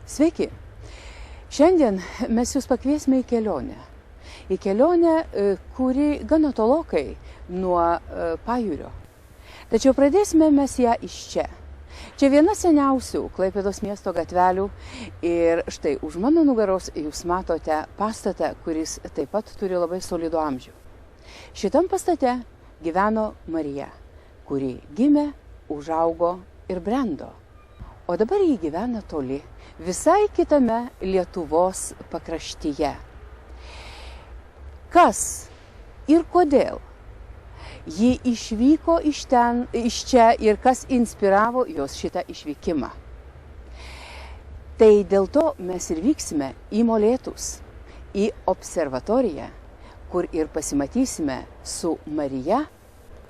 Sveiki. Šiandien mes jūs pakviesime į kelionę. Į kelionę, kuri gana tolokai nuo pajūrio. Tačiau pradėsime mes ją iš čia. Čia viena seniausių Klaipėdos miesto gatvelių ir štai už mano nugaros jūs matote pastatą, kuris taip pat turi labai solidų amžių. Šitam pastate gyveno Marija, kuri gimė, užaugo ir brendo. O dabar ji gyvena toli, visai kitame Lietuvos pakraštyje. Kas ir kodėl ji išvyko iš čia ir kas inspiravo jos šitą išvykimą? Tai dėl to mes ir vyksime į Molėtus, į observatoriją, kur ir pasimatysime su Marija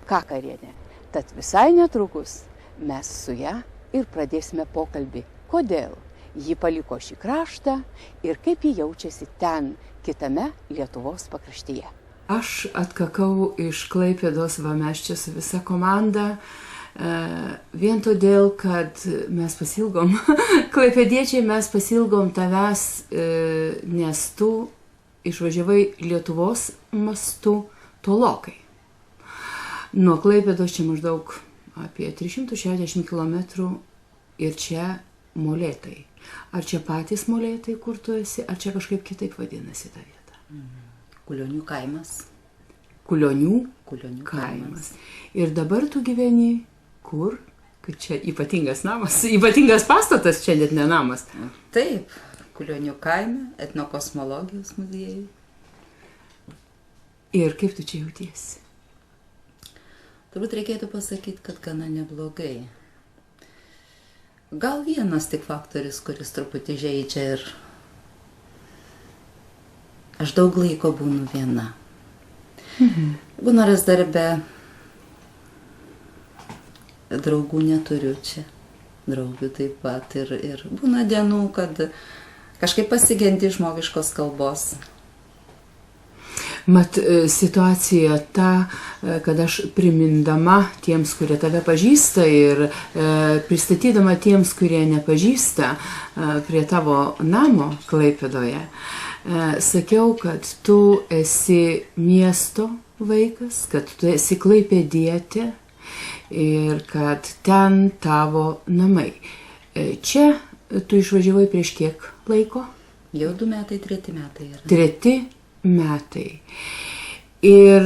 Kakariene. Tad visai netrukus mes su ja ir pradėsime pokalbį, kodėl ji paliko šį kraštą ir kaip ji jaučiasi ten, kitame Lietuvos pakraštyje. Aš atkakau iš Klaipėdos, mes čia su visa komanda, vien todėl, kad mes pasilgom, klaipėdiečiai mes pasilgom tavęs, nes tu išvažiavai Lietuvos mastu tolokai. Nuo Klaipėdos čia maždaug apie 360 km ir čia Molėtai. Ar čia patys Molėtai, kur tu esi, ar čia kažkaip kitaip vadinasi ta vieta? Kulionių kaimas. Kulionių kaimas. Ir dabar tu gyveni kur? Kad čia ypatingas namas, ypatingas pastatas, čia net ne namas. Taip, Kulionių kaime, etnokosmologijos muziejui. Ir kaip tu čia jautiesi? Turbūt reikėtų pasakyti, kad gana neblogai. Gal vienas tik faktorius, kuris truputį žeidžia ir aš daug laiko būnu viena. Būnaras darbe, draugų neturiu čia, draugių taip pat ir būna dienų, kad kažkaip pasigendi žmogiškos kalbos. Mat, situacija ta, kad aš primindama tiems, kurie tave pažįsta ir pristatydama tiems, kurie nepažįsta prie tavo namo Klaipėdoje, sakiau, kad tu esi miesto vaikas, kad tu esi klaipėdietė ir kad ten tavo namai. Čia tu išvažiavai prieš kiek laiko? Jau 2 metai, 3 metai yra. 3 metai. Ir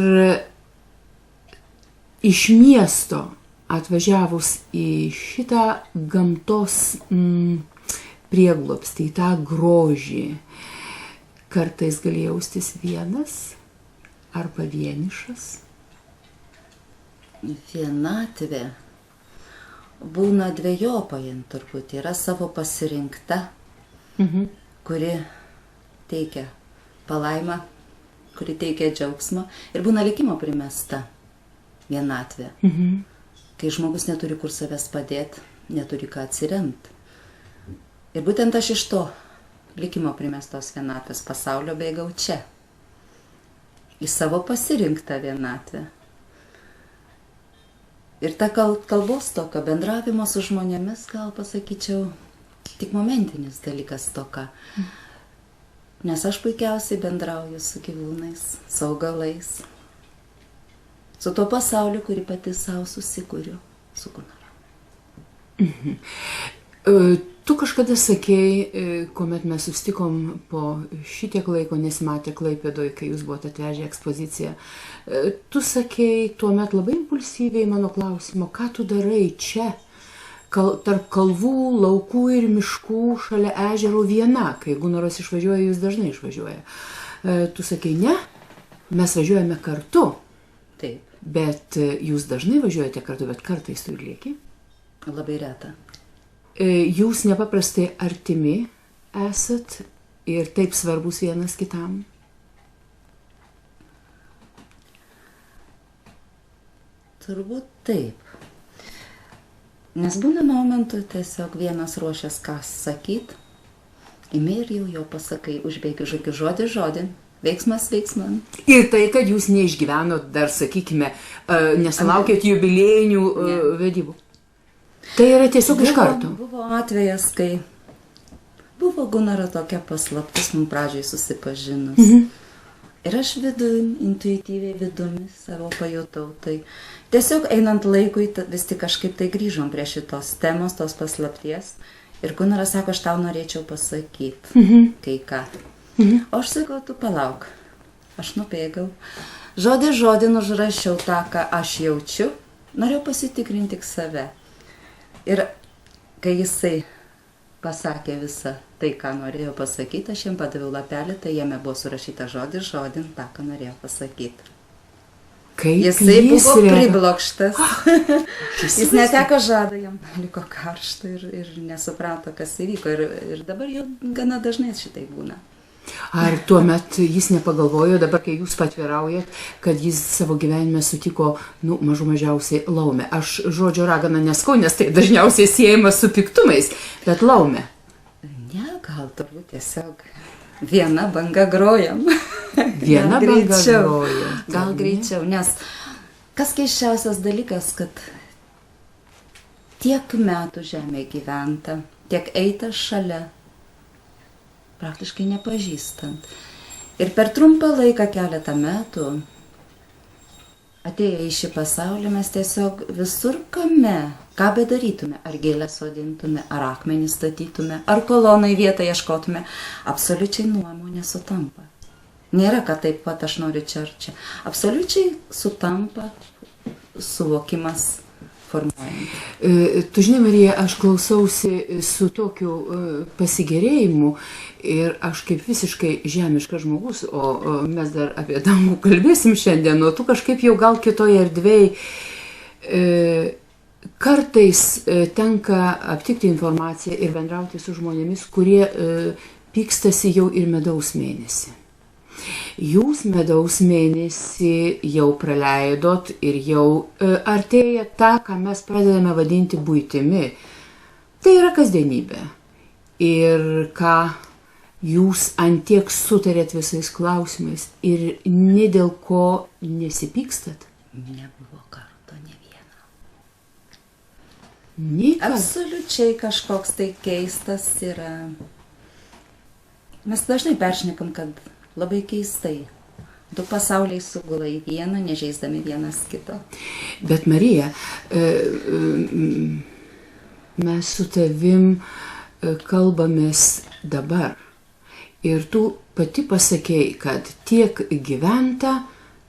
iš miesto atvažiavus į šitą gamtos prieglobstį, į tą grožį, kartais gali jaustis vienas arba vienišas. Vienatvė būna dvejopai, turbūt yra savo pasirinkta, kuri teikia palaimą, kuri teikia džiaugsmą ir būna likimo primesta vienatvė. Kai žmogus neturi kur savęs padėti, neturi ką atsiremti. Ir būtent aš iš to likimo primestos vienatvės pasaulio bėgau čia, į savo pasirinktą vienatvę. Ir ta kalbos toka, bendravimo su žmonėmis, gal pasakyčiau, tik momentinis dalykas toka. Nes aš puikiausiai bendrauju su gyvūnais, su augalais, su tuo pasauliu, kurį pati savo susikuriu, su Gunara. Tu kažkada sakei, kuomet mes sustikom po šitiek laiko nesimatę Klaipėdoje, kai jūs buvote atvežę ekspoziciją, tu sakei tuomet labai impulsyviai mano klausimo, ką tu darai čia? Tarp kalvų, laukų ir miškų, šalia ežero viena, kai Gunaras išvažiuoja, jūs dažnai išvažiuoja. Tu sakai, ne, mes važiuojame kartu. Taip. Bet jūs dažnai važiuojate kartu, bet kartais tu ir lieki? Labai reta. Jūs nepaprastai artimi esat ir taip svarbus vienas kitam? Turbūt taip. Nes būna momentų tiesiog vienas ruošias ką sakyt, imi ir jau jo pasakai, užbėgi žodį, veiksmas veiksman. Ir tai, kad jūs neišgyvenot dar, sakykime, nesulaukėt jubiliejinių vedybų. Tai yra tiesiog iš karto. Buvo atvejas, kai buvo Gunaro tokia paslaptis mums pradžiai susipažinus. Ir aš intuityviai vidumi savo pajutau. Tai tiesiog einant laikui vis tik kažkaip tai grįžom prie šitos temos, tos paslapties. Ir Gunaras sako, aš tau norėčiau pasakyti, kai ką. O aš sakau, tu palauk. Aš nubėgau. Žodį užrašiau tą, ką aš jaučiu. Norėjau pasitikrinti tik save. Ir kai jisai pasakė visą tai, ką norėjo pasakyti, aš jam padaviau lapelį, tai jame buvo surašyta žodin tą, ką norėjo pasakyti. Jisai buvo priblokštas. Jis neteko žado, jam liko karšta ir nesuprato, kas įvyko. Ir dabar jau gana dažnai šitai būna. Ar tuomet jis nepagalvojo, dabar kai jūs patviraujat, kad jis savo gyvenime sutiko, mažiausiai laumę. Aš žodžio ragana neskau, nes tai dažniausiai siejama su piktumais, bet laumę. Ne, gal turbūt tiesiog viena banga grojam. Viena banga grojam. Gal greičiau, nes kas keisčiausias dalykas, kad tiek metų žemė gyventa, tiek eita šalia, praktiškai nepažįstant. Ir per trumpą laiką, keletą metų, atėję į šį pasaulį, mes tiesiog visur kame, ką bedarytume, ar gėlę sodintume, ar akmenį statytume, ar koloną į vietą ieškotume, absoliučiai nuomonė sutampa. Nėra, kad taip pat aš noriu čia ar čia. Absoliučiai sutampa suvokimas formuojant. Tu žinai, Marija, aš klausausi su tokiu pasigėrėjimu ir aš kaip visiškai žemiškas žmogus, o mes dar apie dangų kalbėsim šiandien, o tu kažkaip jau gal kitoje erdvėje kartais tenka aptikti informaciją ir bendrauti su žmonėmis, kurie pykstasi jau ir medaus mėnesį. Jūs medaus mėnesį jau praleidot ir jau artėja tą, ką mes pradedame vadinti buitimi. Tai yra kasdienybė. Ir ką jūs antiek sutarėt visais klausimais ir ne dėl ko nesipykstat? Nebuvo karto ne vieno. Niekas. Absoliučiai kažkoks tai keistas yra. Mes dažnai peršnekam, kad labai keistai. Du pasauliai sugula į vieną, nežeisdami vienas kito. Bet Marija, mes su tavim kalbamės dabar. Ir tu pati pasakei, kad tiek gyventa,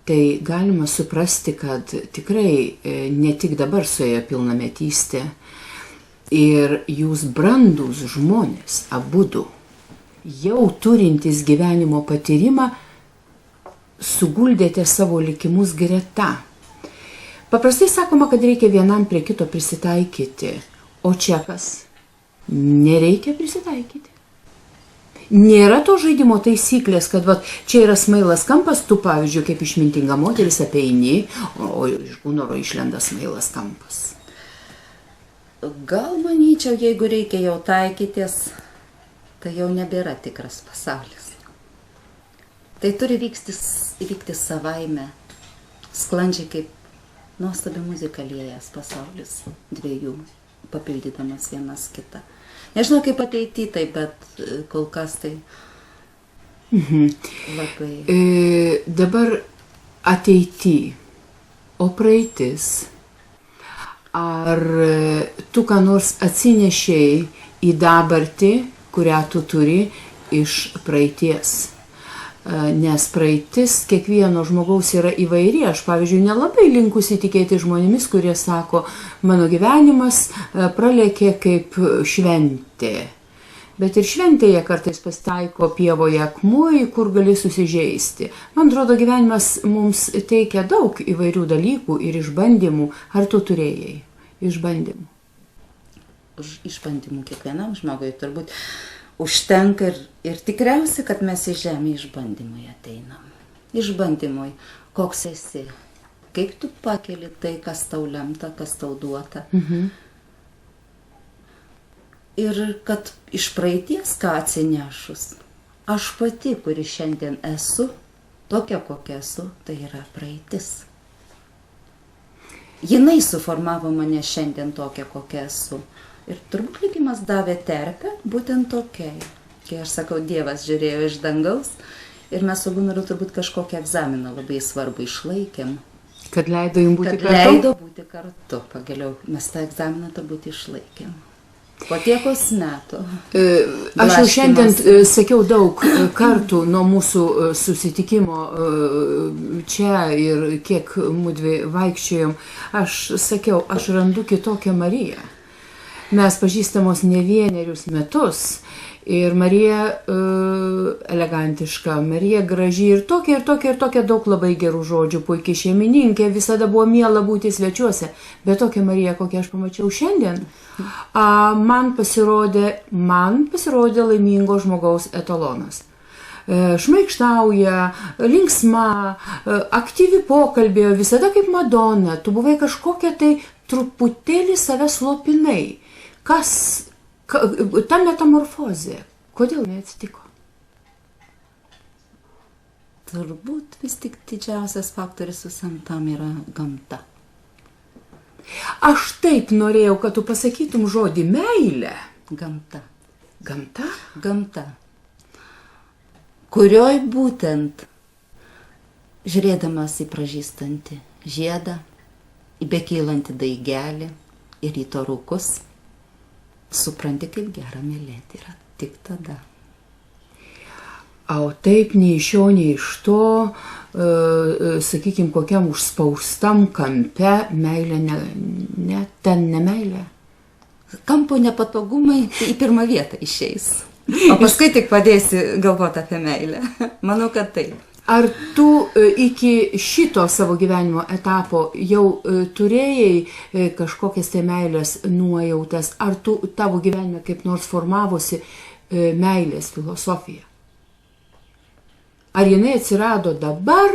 tai galima suprasti, kad tikrai ne tik dabar suėjo pilnametystė. Ir jūs brandūs žmonės, abudu, jau turintys gyvenimo patyrimą, suguldėte savo likimus greta. Paprastai sakoma, kad reikia vienam prie kito prisitaikyti, o čia kas? Nereikia prisitaikyti. Nėra to žaidimo taisyklės, kad čia yra smailas kampas, tu pavyzdžiui, kaip išmintinga moteris apeini, o iš Gunaro išlenda smailas kampas. Gal manyčiau, jeigu reikia jau taikytis, tai jau nebėra tikras pasaulis. Tai turi įvykti savaime, sklandžiai kaip nuostabi muzika liejas pasaulis, dviejų, papildydamas vienas kitą. Nežinau, kaip ateity tai, bet kol kas tai labai. Dabar ateity, o praeitis, ar tu ką nors atsinešei į dabartį, kurią tu turi iš praeities? Nes praeitis kiekvieno žmogaus yra įvairi. Aš, pavyzdžiui, nelabai linkusi tikėti žmonėmis, kurie sako, mano gyvenimas pralėkė kaip šventė. Bet ir šventėje kartais pasitaiko pievoje akmuo, kur gali susižeisti. Man atrodo, gyvenimas mums teikia daug įvairių dalykų ir išbandymų. Ar tu turėjai išbandymų? Išbandymų kiekvienam žmogui turbūt užtenka ir tikriausiai, kad mes į žemę išbandymui ateinam. Išbandymui, koks esi, kaip tu pakeli tai, kas tau lemta, kas tau duota. Ir kad iš praeities ką atsinešus, aš pati, kuri šiandien esu, tokia kokia esu, tai yra praeitis. Jinai suformavo mane šiandien tokią, kokia esu. Ir turbūt likimas davė terpę būtent tokiai. kai aš sakau, Dievas žiūrėjo iš dangaus ir mes su Gunaru turbūt kažkokią egzaminą labai svarbu išlaikėm. Kad leido jums būti Kad kartu? leido būti kartu. Pagaliau mes tą egzaminą turbūt išlaikėm. Po tiekos metų. Aš jau šiandien sakiau daug kartų nuo mūsų susitikimo čia ir kiek mudvi vaikščiojom, aš sakiau, aš randu kitokią Mariją. Mes pažįstamos ne vienerius metus ir Marija elegantiška, Marija graži ir tokia daug labai gerų žodžių, puikiai šeimininkė, visada buvo miela būti svečiuose, bet tokia Marija, kokią aš pamačiau šiandien, man pasirodė laimingo žmogaus etalonas. Šmaikštauja, linksma, aktyvi pokalbė, visada kaip Madona, tu buvai kažkokia tai truputėlį save slopinai. Kas, ta metamorfozė, kodėl neatsitiko? Turbūt vis tik didžiausias faktorius visam tam yra gamta. Aš taip norėjau, kad tu pasakytum žodį meilė. Gamta. Gamta? Gamta. Kurioj būtent, žiūrėdamas į pražystantį žiedą, į bekylantį daigelį ir į torukus, supranti, kaip gera mylėti yra tik tada. O taip, nei iš šio, nei iš to, sakykime, kokiam užspaustam kampe meilė, ten ne meilė. Kampo nepatogumai į pirmą vietą išeis. O paskui tik padėsi galvoti apie meilę. Manau, kad taip. Ar tu iki šito savo gyvenimo etapo jau turėjai kažkokias tai meilės nuojautas? Ar tavo gyvenime kaip nors formavosi meilės filosofija? Ar jinai atsirado dabar,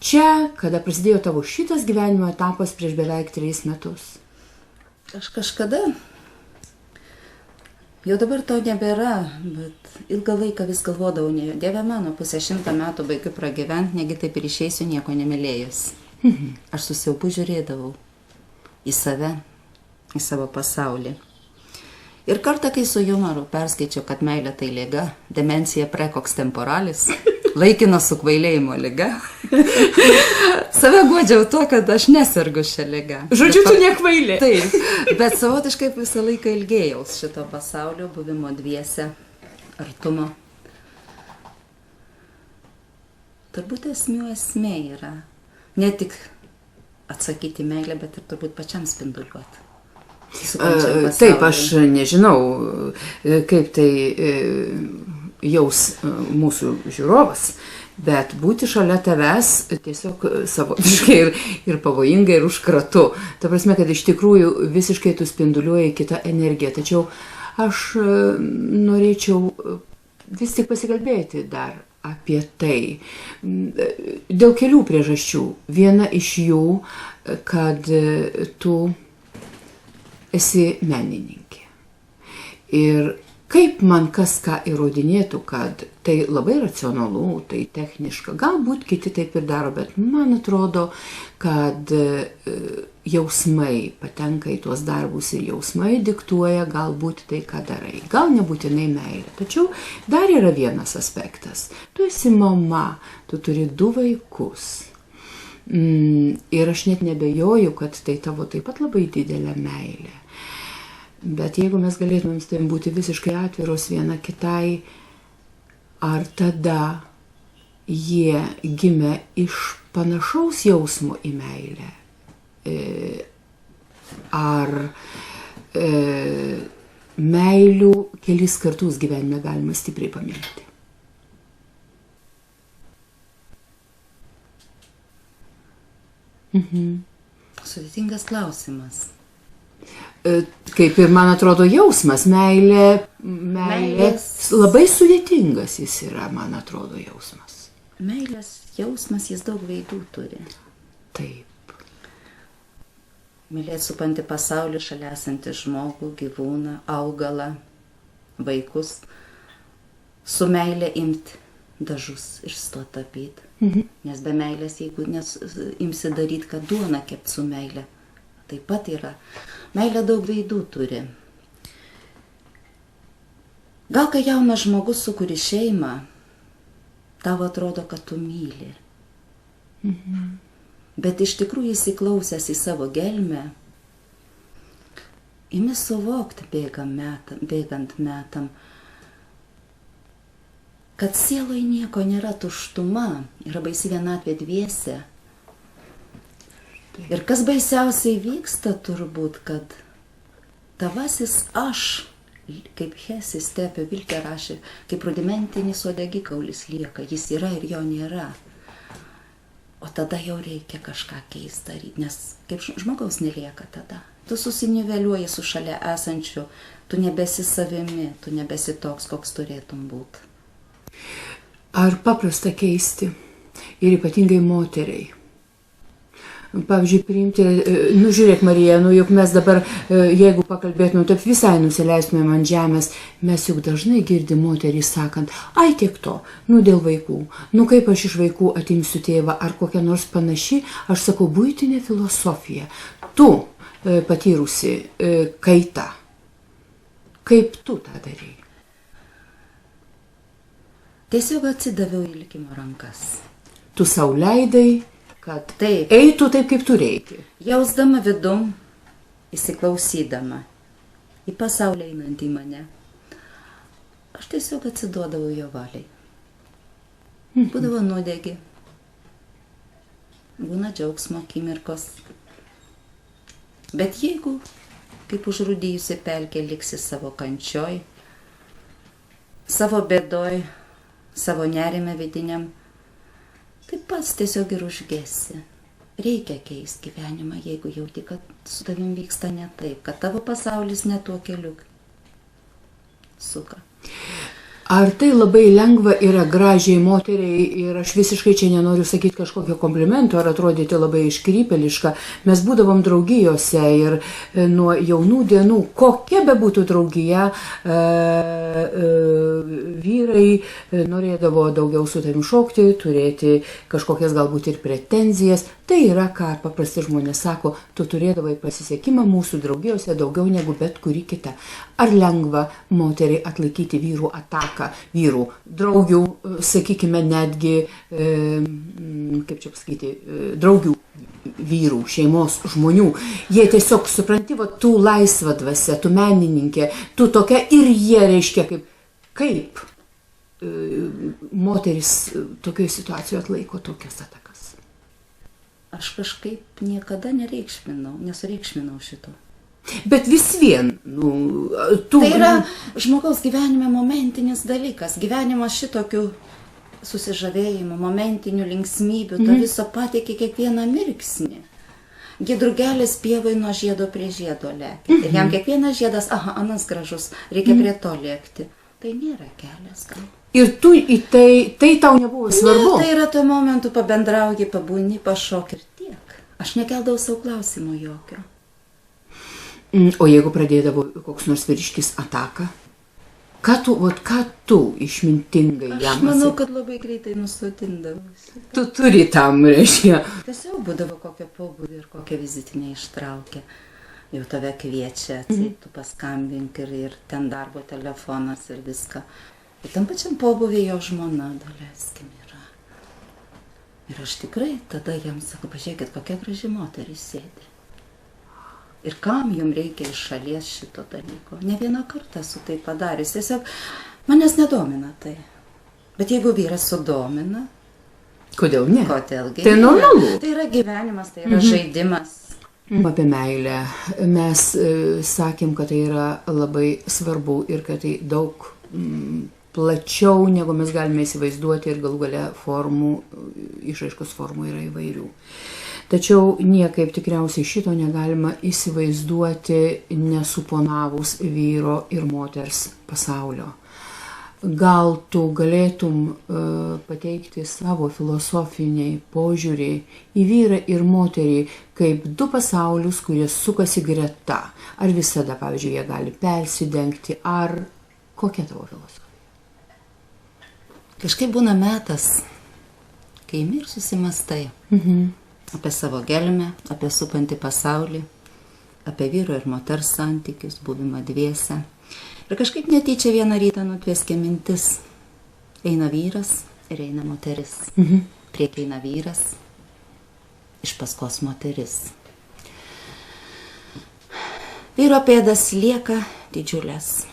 čia, kada prasidėjo tavo šitas gyvenimo etapas prieš beveik 3 metus? Aš kažkada, jau dabar to nebėra, bet ilgą laiką vis galvodavau, Dieve mano, 100 metų baigiu pragyventi, negi taip ir išeisiu nieko nemylėjęs. Aš su siaubu žiūrėdavau į save, į savo pasaulį. Ir kartą, kai su jumoru perskaičiau, kad meilė tai liga, demencija precox temporalis, laikino sukvailėjimo liga, save guodžiau tuo, kad aš nesergu šią ligą. Žodžiu, tu nekvailė. Taip, bet savotiškai visą laiką ilgėjaus šito pasaulio, buvimo dviese, artumo. Turbūt esmė yra ne tik atsakyti meilę, bet ir turbūt pačiam spinduliuoti. Taip, aš nežinau, kaip tai jaus mūsų žiūrovas, bet būti šalia tavęs tiesiog savotiškai ir pavojingai ir užkratu. Ta prasme, kad iš tikrųjų visiškai tu spinduliuoji kitą energiją. Tačiau aš norėčiau vis tik pasikalbėti dar apie tai. Dėl kelių priežasčių. Viena iš jų, kad tu esi menininkė. Ir kaip man kas ką įrodinėtų, kad tai labai racionalu, tai techniška, galbūt kiti taip ir daro, bet man atrodo, kad jausmai patenka į tuos darbus ir jausmai diktuoja galbūt tai, ką darai. Gal nebūtinai meilė. Tačiau dar yra vienas aspektas. Tu esi mama, tu turi 2 vaikus. Ir aš net nebejoju, kad tai tavo taip pat labai didelė meilė. Bet jeigu mes galėtumėm su tavim būti visiškai atviros viena kitai, ar tada jie gimė iš panašaus jausmo į meilę? Ar meilių kelis kartus gyvenime galima stipriai pamilti? Sudėtingas klausimas. Kaip ir, man atrodo, jausmas, meilė labai sudėtingas jis yra, man atrodo, jausmas. Meilės jausmas, jis daug veidų turi. Taip. Mylėti supantį pasaulį, šalia esantį žmogų, gyvūną, augalą, vaikus. Su meilė imti dažus ir stot tapyti. Nes be meilės, jeigu imsi daryti, kad duoną kept su meilė, taip pat yra. Meilė daug veidų turi. Gal kai jaunas žmogus sukuri šeimą, tau atrodo, kad tu myli. Bet iš tikrųjų įsiklausęs į savo gelmę, imi suvokti bėgant metam, kad sieloje nieko nėra, tuštuma, yra baisi vienatvė dviese. Ir kas baisiausiai vyksta turbūt, kad tavasis aš, kaip Hesis Stepė Vilkė rašė, kaip rudimentinis uodegikaulis lieka, jis yra ir jo nėra. O tada jau reikia kažką keist daryti, nes kaip žmogaus nelieka tada. Tu susiniveliuoji su šalia esančiu, tu nebesi savimi, tu nebesi toks, koks turėtum būti. Ar paprasta keisti? Ir ypatingai moteriai. Pavyzdžiui, priimti, žiūrėk Marija, juk mes dabar, jeigu pakalbėtume, taip visai nusileistumėm ant žemės, mes juk dažnai girdim moterį sakant, ai tiek to, dėl vaikų, kaip aš iš vaikų atimsiu tėvą, ar kokia nors panaši, aš sakau, buitinė filosofija, tu patyrusi kaitą, kaip tu tą darai? Tiesiog atsidaviau į likimo rankas. Tu sau leidai, kad taip, eitų taip, kaip tu reikia. Jausdama vidum, įsiklausydama į pasaulį einant į mane, aš tiesiog atsiduodavau jo valiai. Būdavo nuodegi, būna džiaugsmo akimirkos. Bet jeigu, kaip užrūdijusi pelkė, liksi savo kančioj, savo bėdoj, savo nerime vidiniam, tai pats tiesiog ir užgesi. Reikia keisti gyvenimą, jeigu jauti, kad su tavim vyksta ne taip, kad tavo pasaulis ne tuo keliu suka. Ar tai labai lengva yra gražiai moteriai, ir aš visiškai čia nenoriu sakyti kažkokio komplimento ar atrodyti labai iškrypeliška, mes būdavom draugijose ir nuo jaunų dienų, kokia bebūtų draugija, vyrai norėdavo daugiau su tavim šokti, turėti kažkokias galbūt ir pretenzijas. Tai yra, ką paprasti žmonės sako, tu turėdavai pasisekimą mūsų draugijose daugiau negu bet kuri kita. Ar lengva moteriai atlaikyti vyrų ataką, vyrų draugių, sakykime, netgi, kaip čia pasakyti, draugių vyrų, šeimos žmonių. Jie tiesiog, supranti, tu laisva dvasia, tu menininkė, tu tokia ir jie reiškia kaip moteris tokioje situacijoje atlaiko tokias atakas. Aš kažkaip niekada nesureikšminau šito. Bet vis vien, Tai yra žmogaus gyvenime momentinis dalykas. Gyvenimas šitokių susižavėjimų, momentinių linksmybių, to viso pateikia kiekvieną mirksnį. Drugelis pievai nuo žiedo prie žiedo lėkia. Ir jam kiekvienas žiedas, anas gražus, reikia prie to lėkti. Tai nėra kelias gal. Ir tu į tai tau nebuvo svarbu? Ne, tai yra tuo momentu pabendrauji, pabūni, pašok ir tiek. Aš nekeldavau savo klausimų jokio. O jeigu pradėdavo koks nors vyriškis ataką? Ką tu išmintingai jam Aš manau, kad labai greitai nusotindavausi. Tu turi tam, reiškia. Tiesiog būdavo kokią pobūdį ir kokią vizitinę ištraukia. Jau tave kviečia, tu paskambink ir ten darbo telefonas ir viską. Ir tam pačiam pobūvė jo žmona, daleiskim, yra. Ir aš tikrai tada jam sakau, pažiūrėkit, kokia graži moteris sėdi. Ir kam jums reikia iš šalies šito dalyko? Ne vieną kartą esu tai padarius. Tiesiog manęs nedomina tai. Bet jeigu vyras sudomina... Kodėl ne? Kodėlgi? Tai normalu. Tai yra gyvenimas, tai yra žaidimas. Apie meilę. Mes sakėm, kad tai yra labai svarbu ir kad tai daug plačiau, negu mes galime įsivaizduoti ir galų gale išraiškos formų yra įvairių. Tačiau niekaip tikriausiai šito negalima įsivaizduoti nesuponavus vyro ir moters pasaulio. Gal tu galėtum pateikti savo filosofiniai požiūrį į vyrą ir moterį kaip du pasaulius, kurie sukasi greta. Ar visada, pavyzdžiui, jie gali persidengti, ar kokia tavo filosofija? Kažkaip būna metas, kai imi ir susimastai apie savo gelmę, apie supantį pasaulį, apie vyro ir moters santykius, buvimą dviese. Ir kažkaip netyčia vieną rytą nutveskė mintis. Eina vyras ir eina moteris. Priek eina vyras, iš paskos moteris. Vyro pėdas lieka didžiulės.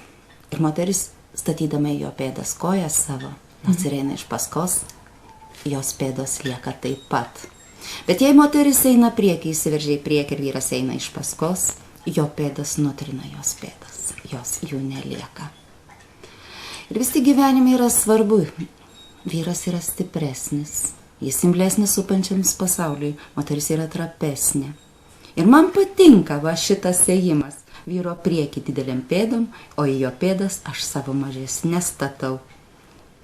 Ir moteris, statydama į jo pėdas kojas savo, nors ir eina iš paskos, jos pėdos lieka taip pat. Bet jei moteris eina priekį, įsiveržia į priekį ir vyras eina iš paskos, jo pėdas nutrina jos pėdas. Jos jų nelieka. Ir vis tik gyvenime yra svarbu. Vyras yra stipresnis. Jis imlesnis supančiams pasauliui. Moteris yra trapesnė. Ir man patinka va šitas ėjimas. Vyro priekį dideliam pėdom, o į jo pėdas aš savo mažesnę statau.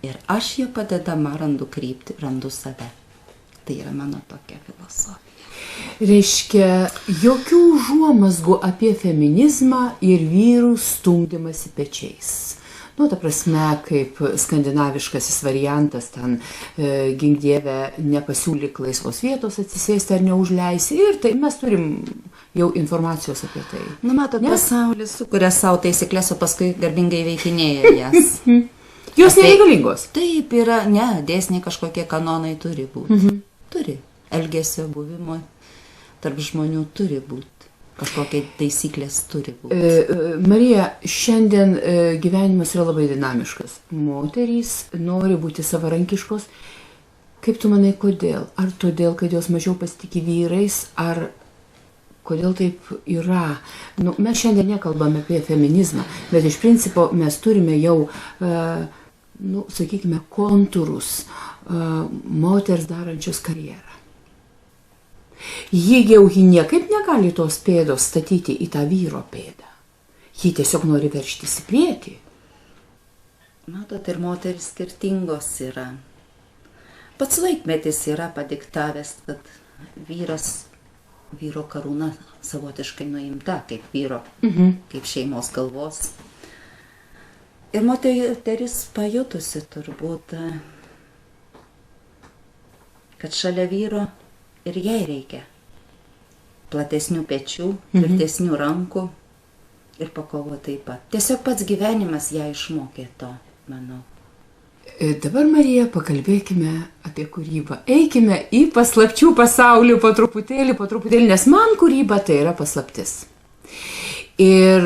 Ir aš jo padedama randu kryptį, randu save. Tai yra mano tokia filosofija. Reiškia, jokių užuomazgų apie feminizmą ir vyrų stumdymasi pečiais. Nu, ta prasme, kaip skandinaviškasis variantas, ten gink dieve, nepasiūlyk laisvos vietos atsisėsti ar neužleisi. Ir tai mes turim jau informacijos apie tai. Nu, matot, pasaulis sukuria savo taisyklės, o paskui garbingai veikinėja jas. Jos nereikalingos. Taip yra, ne, dėsniai kažkokie kanonai turi būti. Turi. Elgesio buvimo tarp žmonių turi būti. Kažkokie taisyklės turi būti. Marija, šiandien gyvenimas yra labai dinamiškas. Moterys nori būti savarankiškos. Kaip tu manai, kodėl? Ar todėl, kad jos mažiau pasitikė vyrais, ar kodėl taip yra? Nu, mes šiandien nekalbame apie feminizmą, bet iš principo mes turime jau, sakykime, kontūrus moters darančios karjerą. Ji niekaip negali tos pėdos statyti į tą vyro pėdą. Ji tiesiog nori veržtis į priekį. Matot, ir moteris skirtingos yra. Pats laikmetis yra padiktavęs, kad vyro karūna savotiškai nuimta kaip vyro, kaip šeimos galvos. Ir moteris pajutusi turbūt, kad šalia vyro ir jai reikia platesnių pečių, tvirtesnių rankų ir pakovo taip pat. Tiesiog pats gyvenimas ją išmokė to, manau. Dabar, Marija, pakalbėkime apie kūrybą. Eikime į paslapčių pasaulį po truputėlį, nes man kūryba tai yra paslaptis. Ir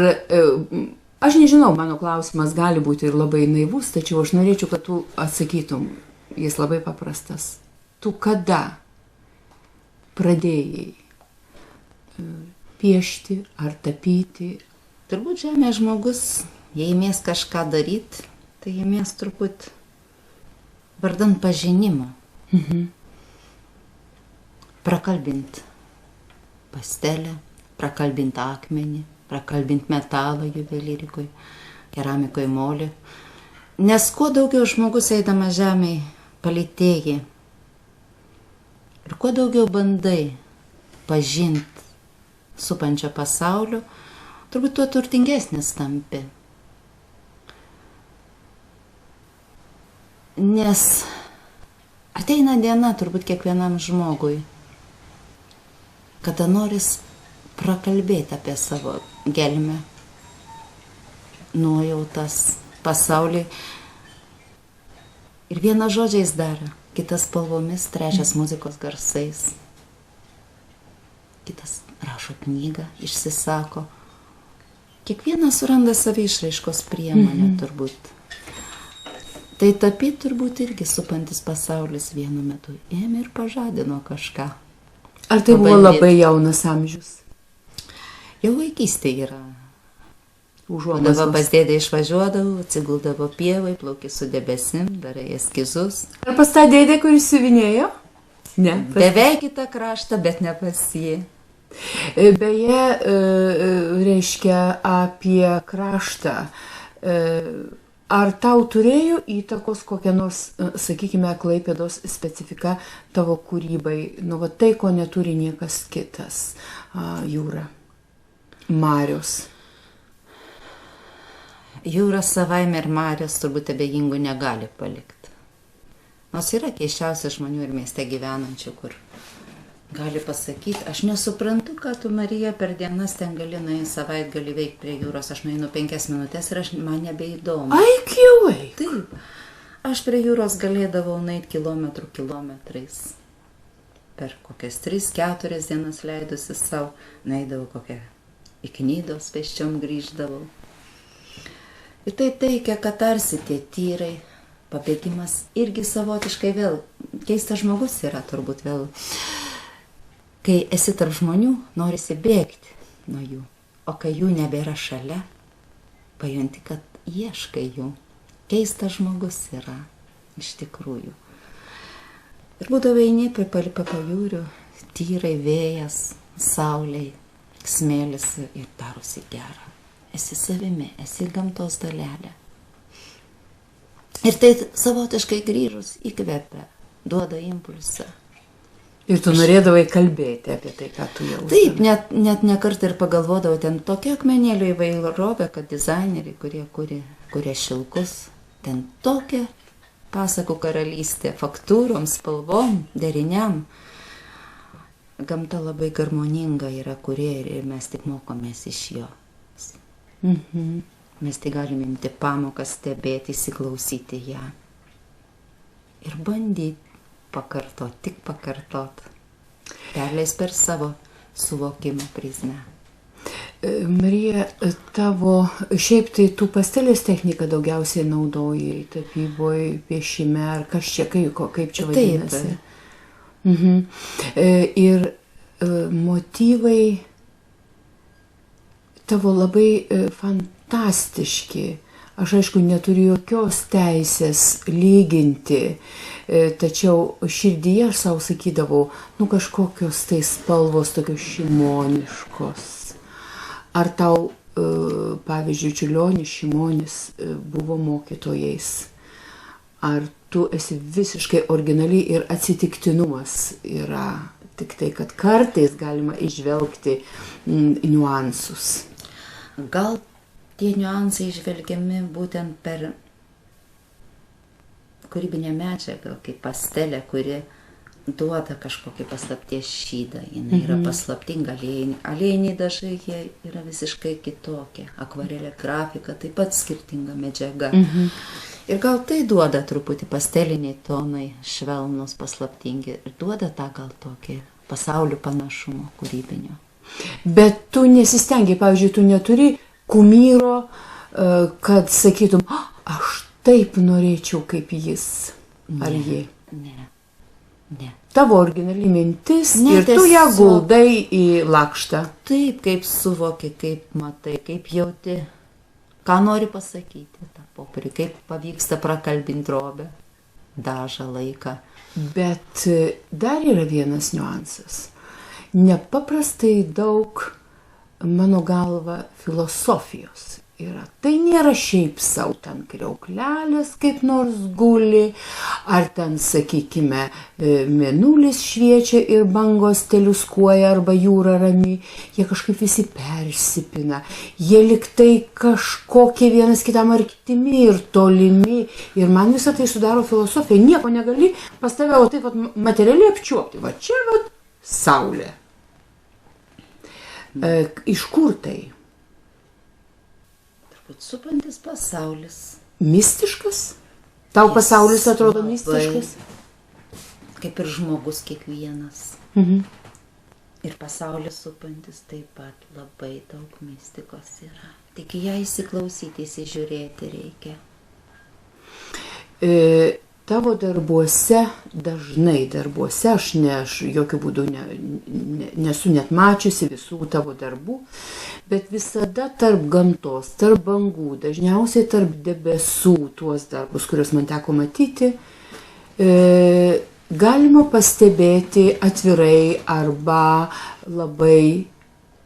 aš nežinau, mano klausimas gali būti ir labai naivus, tačiau aš norėčiau, kad tu atsakytum. Jis labai paprastas. Tu kada pradėjai piešti ar tapyti? Turbūt žemės žmogus, jei imės kažką daryti, tai imės turbūt vardan pažinimo. Prakalbint pastelę, prakalbint akmenį, prakalbint metalą juvelyrikoj, keramikoj molį. Nes kuo daugiau žmogus eidamas žemėj palytėji ir kuo daugiau bandai pažinti supančio pasaulio, turbūt tuo turtingesnis tampi. Nes ateina diena turbūt kiekvienam žmogui, kada noris prakalbėti apie savo gelmę, nuojautas, pasaulį. Ir vienas žodžiais daro, kitas spalvomis, trečias muzikos garsais. Kitas rašo knygą, išsisako. Kiekvienas suranda savį išraiškos priemonę turbūt. Tai tapyti turbūt irgi supantis pasaulis vienu metu ėmė ir pažadino kažką. Ar tai buvo labai jaunas amžius? Jau vaikystė yra. Užuodavo pas dėdę išvažiuodavo, atsiguldavo pievai, plaukė su debesim, darai eskizus. Ar pas tą dėdę, kuris siuvinėjo? Ne. Beveik į tą kraštą, bet ne pas jį. Beje, reiškia apie kraštą. Ar tau turėjo įtakos kokia nors, sakykime, Klaipėdos specifika tavo kūrybai? Nu, va tai, ko neturi niekas kitas. Jūra. Marios. Jūra savaime ir Marios turbūt abejingų negali palikti. Nors yra keiščiausia žmonių ir mieste gyvenančių, kur gali pasakyti, aš nesuprantu, ką tu, Marija, per dienas ten gali nueiti savaitgalį veikti prie jūros, aš nueinu 5 minutės ir man nebeįdomu. Aik jau eik. Taip, aš prie jūros galėdavau nueiti kilometrais. Per kokias 3-4 dienas leidusi savo, nueidavau kokią iki Nidos pėsčiom grįždavau. Ir tai teikia, kad tarsi tie tyrai, pabėgimas irgi savotiškai vėl, keistas žmogus yra turbūt vėl. Kai esi tarp žmonių, norisi bėgti nuo jų, o kai jų nebėra šalia, pajunti, kad ieškai jų. Keistas žmogus yra, iš tikrųjų. Ir būdavo eini prie pajūrių, tyrai, vėjas, saulei, smėlis ir darosi gera. Esi savimi, esi gamtos dalelė. Ir tai savotiškai grįžus įkvepia, duoda impulsą. Ir tu norėdavai kalbėti apie tai, ką tu jausdavai. Taip, net nekart ir pagalvodavau, ten tokia akmenėlių įvairovė, kad dizaineriai, kurie kuria šilkus, ten tokia pasakų karalystė, faktūrom, spalvom, deriniam. Gamta labai harmoninga yra, kurie ir mes tik mokomės iš jo. Mes tik galime imti pamoką, stebėti, įsiklausyti ją. Ir bandyti pakartot, tik pakartot. Perleis per savo suvokimo prizmę. Marija, tavo, šiaip tai tu pastelės techniką daugiausiai naudojai, tapyboje, piešime, ar kas čia, kaip čia vadinasi? Ir motyvai tavo labai fantastiški. Aš aišku neturiu jokios teisės lyginti, tačiau širdyje aš savo sakydavau, kažkokios tai spalvos tokios šimoniškos. Ar tau, pavyzdžiui, Čiurlionis, Šimonis buvo mokytojais? Ar tu esi visiškai originali ir atsitiktinumas yra tik tai, kad kartais galima išvelgti niuansus? Gal tie niuansai išvelgiami būtent per kūrybinę medžiagą, kaip pastelė, kuri duoda kažkokį paslapties šydą. Jis yra paslaptinga, aliejiniai dažai, jie yra visiškai kitokie. Akvarelė, grafika, taip pat skirtinga medžiaga. Ir gal tai duoda truputį pasteliniai tonai, švelnus, paslaptingi. Ir duoda tą gal tokį pasaulio panašumo kūrybinio. Bet tu nesistengi, pavyzdžiui, tu neturi kumyro, kad sakytum, aš taip norėčiau kaip jis ar ji. Ne. Tavo originali mintis ir tu ją guldai į lakštą. Taip, kaip suvoki, kaip matai, kaip jauti, ką nori pasakyti tą popierių, kaip pavyksta prakalbinti drobę, dažą, laiką. Bet dar yra vienas niuansas. Nepaprastai daug, mano galva, filosofijos yra. Tai nėra šiaip sau ten kriauklelės kaip nors guli, ar ten, sakykime, mėnulis šviečia ir bangos teliuskuoja, arba jūra rami. Jie kažkaip visi persipina. Jie liktai kažkokie vienas kitam artimi ir tolimi. Ir man visą tai sudaro filosofija. Nieko negali pas tave, o taip materialiai apčiuopti. Va čia, saulė. Iš kur tai? Turbūt supantis pasaulis. Mistiškas? Tau pasaulis atrodo mistiškas? Kaip ir žmogus kiekvienas. Ir pasaulis supantis taip pat labai daug mistikos yra. Tik ją įsiklausyti, įsižiūrėti reikia. Tavo darbuose, dažnai darbuose, aš jokių būdų nesu net mačiusi visų tavo darbų, bet visada tarp gamtos, tarp bangų, dažniausiai tarp debesų tuos darbus, kuriuos man teko matyti, galima pastebėti atvirai arba labai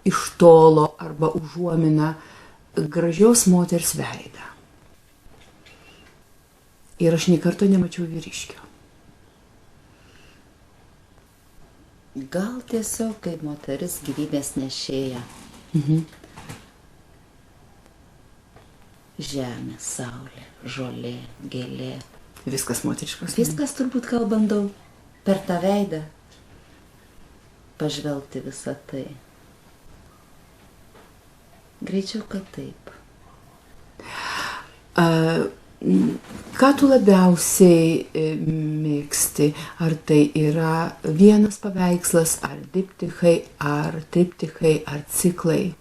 iš tolo arba užuomina gražios moters veidą. Ir aš nė karto nemačiau vyriškio. Gal tiesiog kaip moteris gyvybės nešėja. Žemė, saulė, žolė, gėlė. Viskas moteriškas. Viskas turbūt kalbant daug per tą veidą. pažvelgti visą tai? Greičiau, kad taip. Ką tu labiausiai mėgsti? Ar tai yra vienas paveikslas, ar diptichai, ar triptichai, ar ciklai?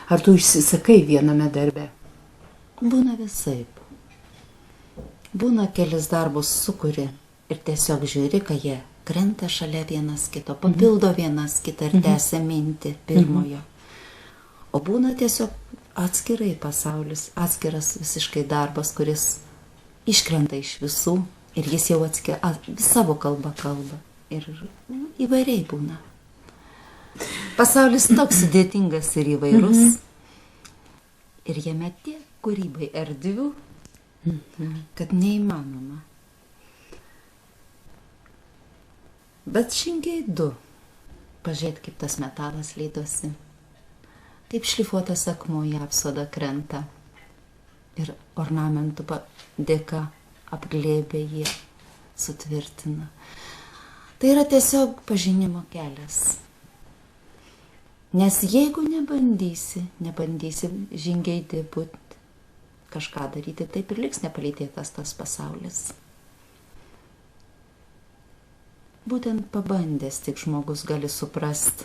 Ar tu išsisakai viename darbe? Būna visaip. Būna kelis darbus sukuri ir tiesiog žiūri, kad jie krenta šalia vienas kito, papildo vienas kitą ir tęsia mintį pirmojo. O būna tiesiog atskirai pasaulis, atskiras visiškai darbas, kuris iškrenta iš visų ir jis jau savo kalbą kalba. Ir įvairiai būna. Pasaulis toks sudėtingas ir įvairus. Ir jame tiek kūrybai erdvių, kad neįmanoma. Bet Žingiai 2. Pažiūrėt, kaip tas metalas leidosi. Kaip šlifuotas akmuo į apsodą krenta. Ir ornamentų dėka apglėbė jį, sutvirtina. Tai yra tiesiog pažinimo kelias. Nes jeigu nebandysi Žingiai 2 būt kažką daryti, taip ir liks nepalydėtas tas pasaulis. Būtent pabandęs tik žmogus gali suprast,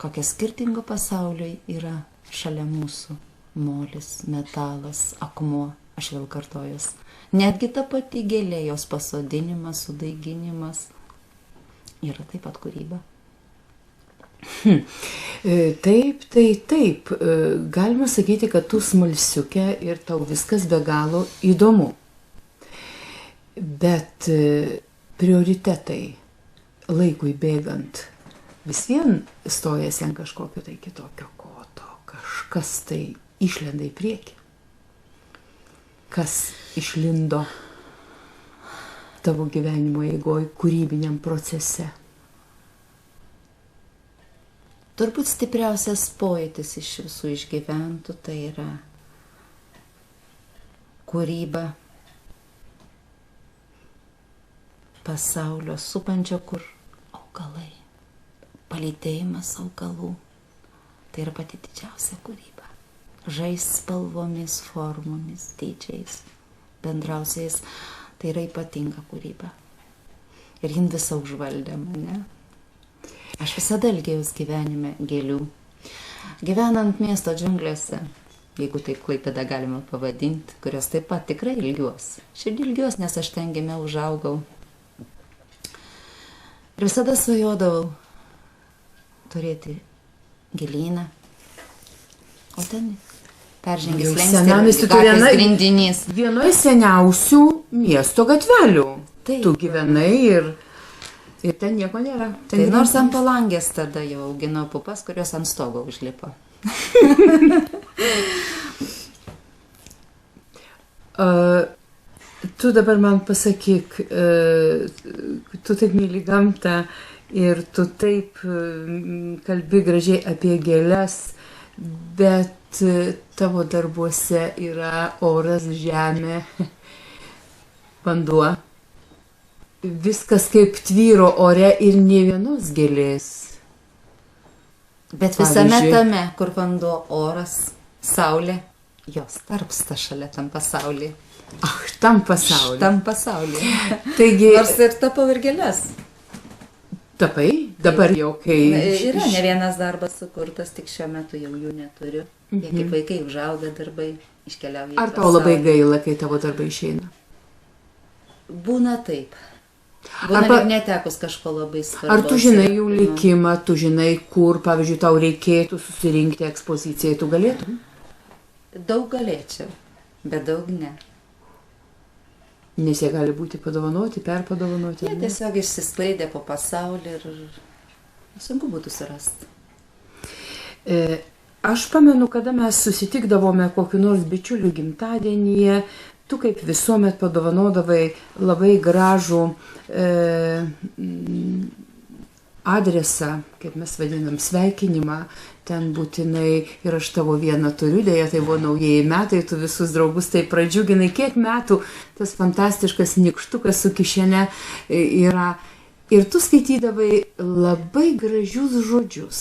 kokia skirtingo pasaulio yra šalia mūsų molis, metalas, akmuo, aš vėl kartojuos. Netgi ta pati gėlė, jos pasodinimas, sudaiginimas yra taip pat kūryba. Taip. Galima sakyti, kad tu smalsiukė ir tau viskas be galo įdomu. Bet prioritetai laikui bėgant vis vien stojasi ant kažkokio tai kitokio koto. Kažkas tai išlenda į priekį. Kas išlindo tavo gyvenimo eigoj, kūrybiniam procese? Turbūt stipriausias pojūtis iš visų išgyventų tai yra kūryba pasaulio supančio, kur augalai, palytėjimas augalų. Tai yra pati didžiausia kūryba. Žaist spalvomis, formomis, dydžiais, bendrausiais. Tai yra ypatinga kūryba. Ir jin visą užvaldė mane. Aš visada ilgėjus gyvenime gėlių. Gyvenant miesto džiunglėse, jeigu taip Klaipėdą galima pavadinti, kurios taip pat tikrai ilgiuosi. Širdį ilgiuosi, nes aš ten gimė užaugau. Ir visada svajodavau turėti gėlyną. O ten peržengęs slenkstį ir gatvės grindinys. Vienoje seniausių miesto gatvelių. Taip. Tu gyvenai ir ten nieko nėra. Tai nors ant palangės tada jau augino pupas, kurios ant stogo užlipo. Tu dabar man pasakyk, tu taip myli gamtą ir tu taip kalbi gražiai apie gėles, bet tavo darbuose yra oras, žemė, vanduo. Viskas kaip tvyro ore ir nė vienos gėlės. Bet visame tame, kur vanduo, oras, saulė, jos tarpsta šalia tam pasaulyje. Tam pasaulyje. Tam pasaulyje. Taigi, nors ir tapau ir gėles. Tapai? Dabar jau kai... Yra ne vienas darbas sukurtas, tik šiuo metu jau jų neturiu. Jie kaip vaikai užauga darbai, iškeliauja į pasaulį. Ar tau labai gaila, kai tavo darbai išeina? Būna taip. Būna ir netekus kažko labai svarbaus. Ar tu žinai jų likimą, tu žinai, kur, pavyzdžiui, tau reikėtų susirinkti ekspozicijai, tu galėtum? Daug galėčiau, bet daug ne. Nes jie gali būti padovanoti, perpadovanoti. Jie tiesiog išsisklaidė po pasaulį ir sunku būtų surasti. Aš pamenu, kada mes susitikdavome kokiu nors bičiulių gimtadienyje, tu kaip visuomet padovanodavai labai gražų adresą, kaip mes vadinam, sveikinimą, ten būtinai ir aš tavo vieną turiu, dėja tai buvo naujieji metai, tu visus draugus tai pradžiuginai, kiek metų tas fantastiškas nykštukas su kišene yra Ir tu skaitydavai labai gražius žodžius.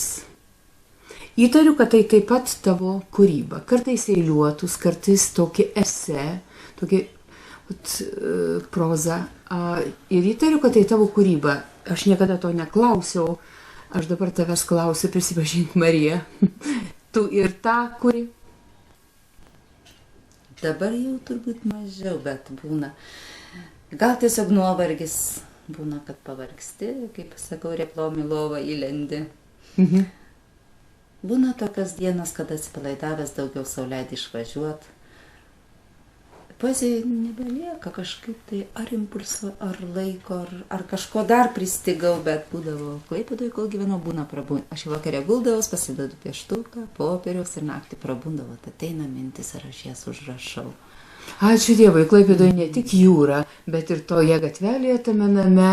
Įtariu, kad tai taip pat tavo kūryba. Kartais eiliuotus, kartais tokį esė, tokį prozą. Ir įtariu, kad tai tavo kūryba. Aš niekada to neklausiau. Aš dabar tavęs klausiu, prisipažink, Marija. Tu ir tą kuri? Dabar jau turbūt mažiau, bet būna. Gal tiesiog nuovargis. Būna, kad pavargsti, kaip sakau, replom į lovą įlendi. Būna tokios dienas, kad atsipalaidavęs daugiau sau leidai išvažiuot. Poezijai nebelieka kažkaip tai ar impulso, ar laiko, ar kažko dar pristigau, bet būdavo Klaipėdoje, kol gyvenau, būna prabūna. Aš vakare guldavau, pasidedu pieštuką, popieriaus ir naktį prabūdavo. Ateina mintis ir aš jas užrašau. Ačiū Dievui, Klaipėdoje ne tik jūra, bet ir toje gatvelėje tame name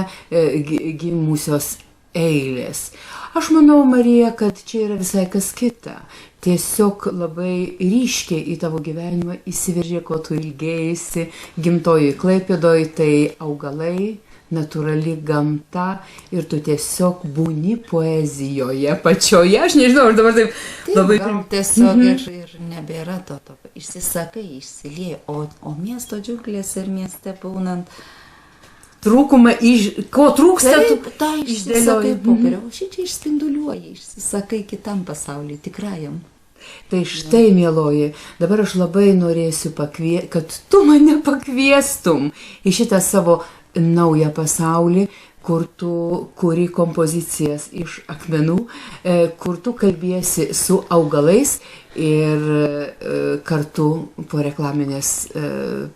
gimusios eilės. Aš manau, Marija, kad čia yra visai kas kita. Tiesiog labai ryškiai į tavo gyvenimą įsiveržė, ko tu ilgėjaisi. Gimtoji Klaipėdoje tai augalai, natūrali gamta ir tu tiesiog būni poezijoje pačioje. Aš nežinau, aš dabar taip labai... Gal tiesiog ir nebėra to. Išsisakai, išsilieji, o miesto džiuglės ir mieste būnant... Trūkumą, ko trūksta, tu išsisakai popieriau, šičia išspinduliuoji, išsisakai kitam pasauliui, tikrajam. Tai štai, mieloji, dabar aš labai norėsiu kad tu mane pakviestum į šitą savo naują pasaulį, kur tu kuri kompozicijas iš akmenų, kur tu kalbiesi su augalais ir kartu po reklaminės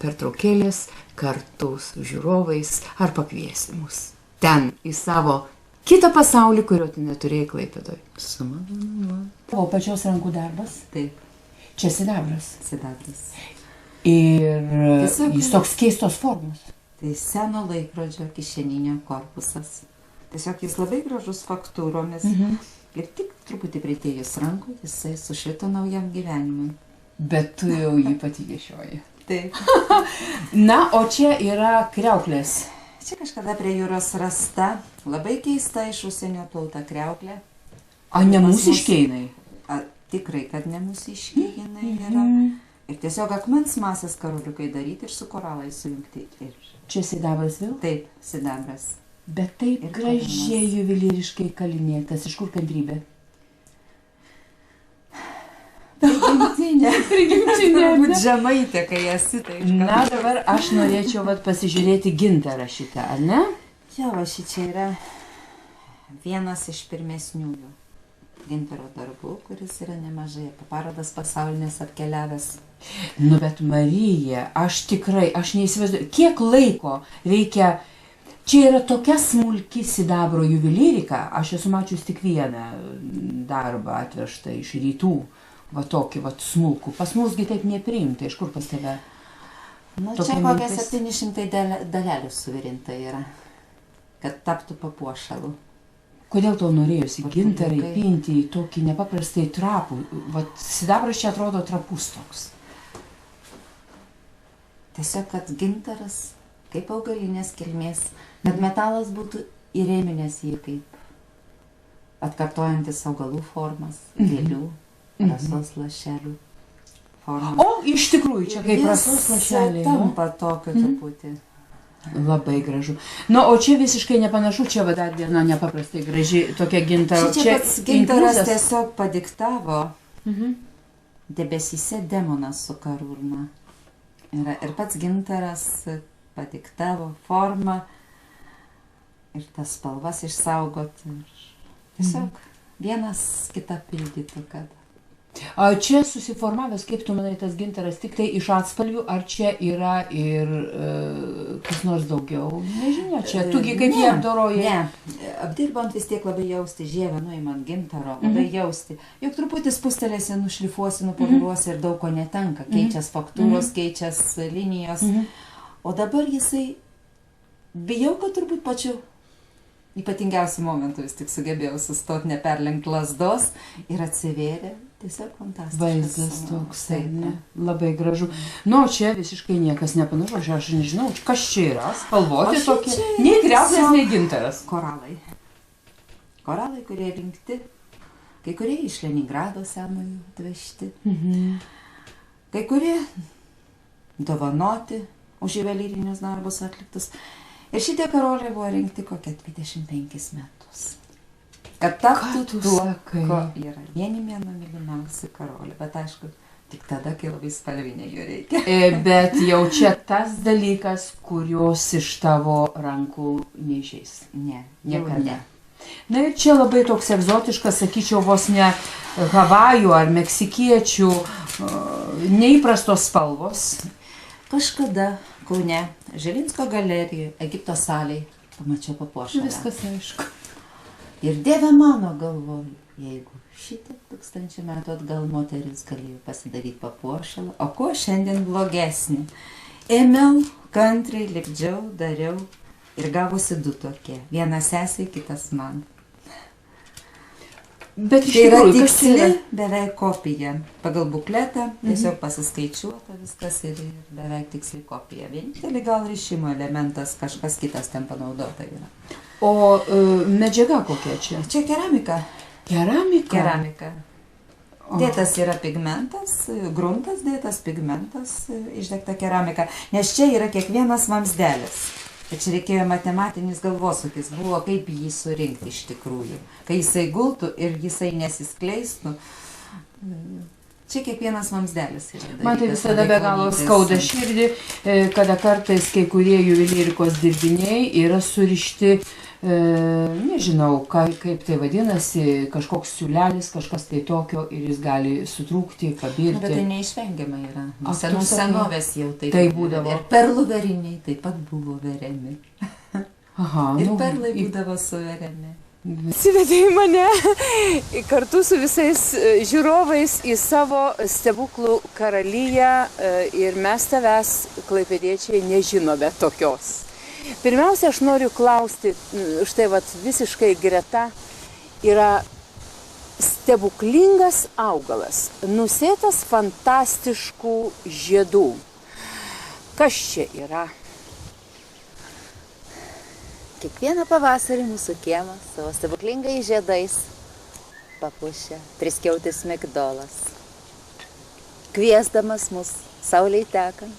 pertraukėlės, kartu su žiūrovais, ar pakviesi mus ten į savo kitą pasaulį, kurio tu neturėjai Klaipėdoje. Su malonumu. O pačios rankų darbas? Taip. Čia sidabras. Sidabras. Ir jis toks keistos formos. Tai seno laikrodžio kišeninio korpusas. Tiesiog jis labai gražus faktūromis. Ir tik truputį pridėjus rankų, jisai sušvito naujam gyvenimui. Bet tu jau jį pati nešioji. Taip. Na, o čia yra kriauklės. Čia kažkada prie jūros rasta, labai keista iš užsienio tauta kriauklė. O ne mūsiškiai jinai? Tikrai, kad ne mūsiškiai jinai yra. Ir tiesiog akmens masės karuliukai daryti ir su koralai sujungti. Ir... Čia sidabras vėl? Taip, sidabras. Bet taip ir gražiai juveliriškai kalinėtas. Iš kur kantrybė? Prigimtinė. Prigimtinė. Žemaitė, kai esi tai. Na, dabar aš norėčiau pasižiūrėti gintarą šitą, ar ne? Jo, va šičia yra vienas iš pirmesniųjų gintaro darbų, kuris yra nemažai apie parodas pasaulinės atkeliavęs. Nu, bet Marija, aš neįsivaizduoju, kiek laiko reikia... Čia yra tokia smulki sidabro juvelyrika, aš esu mačius tik vieną darbą atvežtą iš rytų. Va tokį, va smulkų. Pas musgi taip nepriimta, iš kur pas tave? Nu, čia kokia 700 dalelių suvirinta yra, kad taptų papuošalų. Kodėl tau norėjusi gintarą įpinti į tokį nepaprastai trapų? Va sidabras čia atrodo trapus toks. Tiesiog, kad gintaras, kaip augalinės kilmės, kad metalas būtų įrėminęs jį kaip atkartojantis augalų formas, gėlių. Rasos lašelių formą. O, iš tikrųjų, čia kaip rasos lašeliai. Tampa tokio truputį. Labai gražu. Nu, o čia visiškai nepanašu, čia va dar viena nepaprastai graži tokia gintaro. Čia pats gintaras tiesiog padiktavo debesyse demonas su karūna. Ir pats gintaras padiktavo formą ir tas spalvas išsaugoti. Tiesiog vienas kitą pildytų, kad... Čia susiformavęs, kaip tu manai, tas gintaras tik tai iš atspalvių, ar čia yra ir kas nors daugiau? Nežinia, čia tugi kaip jie apdoroja? Ne, apdirbant vis tiek labai jausti žievę, nuimant gintaro, labai jausti. Juk truputį spustelėsi, nušlifuosi, nupoliruosi ir daug ko netenka. Keičias faktūros, keičias linijos. O dabar jisai, bijau, kad turbūt pačiu ypatingiausių momentų vis tik sugebėjau sustoti, neperlenkti lasdos ir atsivėrė. Tiesiog fantastiškas. Vaizdas toks, Taip, ne? Labai gražu. Nu, čia visiškai niekas nepanašu, aš nežinau, kas čia yra, spalvoti tokie. Nei kriauklės, nei gintaras. Koralai. Koralai, kurie rinkti, kai kurie iš Leningrado senųjų atvežti, kai kurie dovanoti už juvelyrinius darbus atliktus. Ir šitie karoliai buvo rinkti kokią 25 metus. Kad taptų tuo, ko yra. Vieni mano mylimiausi karoliai, bet aišku, tik tada, kai labai spalvinė jų reikia. Bet jau čia tas dalykas, kurios iš tavo rankų neišeis. Ne, Niekada. ne. Na ir čia labai toks egzotiškas, sakyčiau, vos ne Havajų ar meksikiečių neįprastos spalvos. Kažkada Kaune, Žilinsko galerijoje, Egipto salėje, pamačiau papuošalą. Viskas aišku. Ir Dieve mano galvoju, jeigu šitiek 1000 metų atgal moteris galėjo pasidaryti papuošalą, o ko šiandien blogesnį? Ėmiau, kantriai, lipdžiau, dariau ir gavosi 2 tokie. Vienas sesei, kitas man. Bet iš Tai yra tikrųjų, kas čia yra? tiksli beveik kopija. Pagal bukletą tiesiog pasiskaičiuota viskas ir beveik tiksli kopija. Vienintelį gal ryšimo elementas, kažkas kitas ten panaudota yra. O medžiaga kokia čia? Čia keramika. Keramika? Keramika. Dėtas yra pigmentas, gruntas dėtas, pigmentas, išdegta keramika. Nes čia yra kiekvienas vamsdelis. Bet čia reikėjo matematinis galvosūkis, buvo kaip jį surinkti iš tikrųjų. Kai jisai gultų ir jisai nesiskleistų, čia kiekvienas vamsdelis yra. Man tai visada be galo skauda širdį, kada kartais kai kurie juvelyrikos dirbiniai yra surišti, nežinau, kaip tai vadinasi, kažkoks siūlelis, kažkas tai tokio ir jis gali sutrūkti, pabirti. Bet tai neišvengiamai yra. tu sakai, Senovės jau tai būdavo. Ir perlų veriniai taip pat buvo veriami. Aha, Ir perlai būdavo suveriami. Atsivedė į mane kartu su visais žiūrovais į savo stebuklų karaliją ir mes tavęs, klaipėdiečiai, nežinome tokios. Pirmiausia, aš noriu klausti, štai vat visiškai greta yra stebuklingas augalas, nusėtas fantastiškų žiedų. Kas čia yra? Kiekvieną pavasarį mūsų kiemas savo stebuklingais žiedais papuošia triskiautis migdolas, kviesdamas mus saulei tekant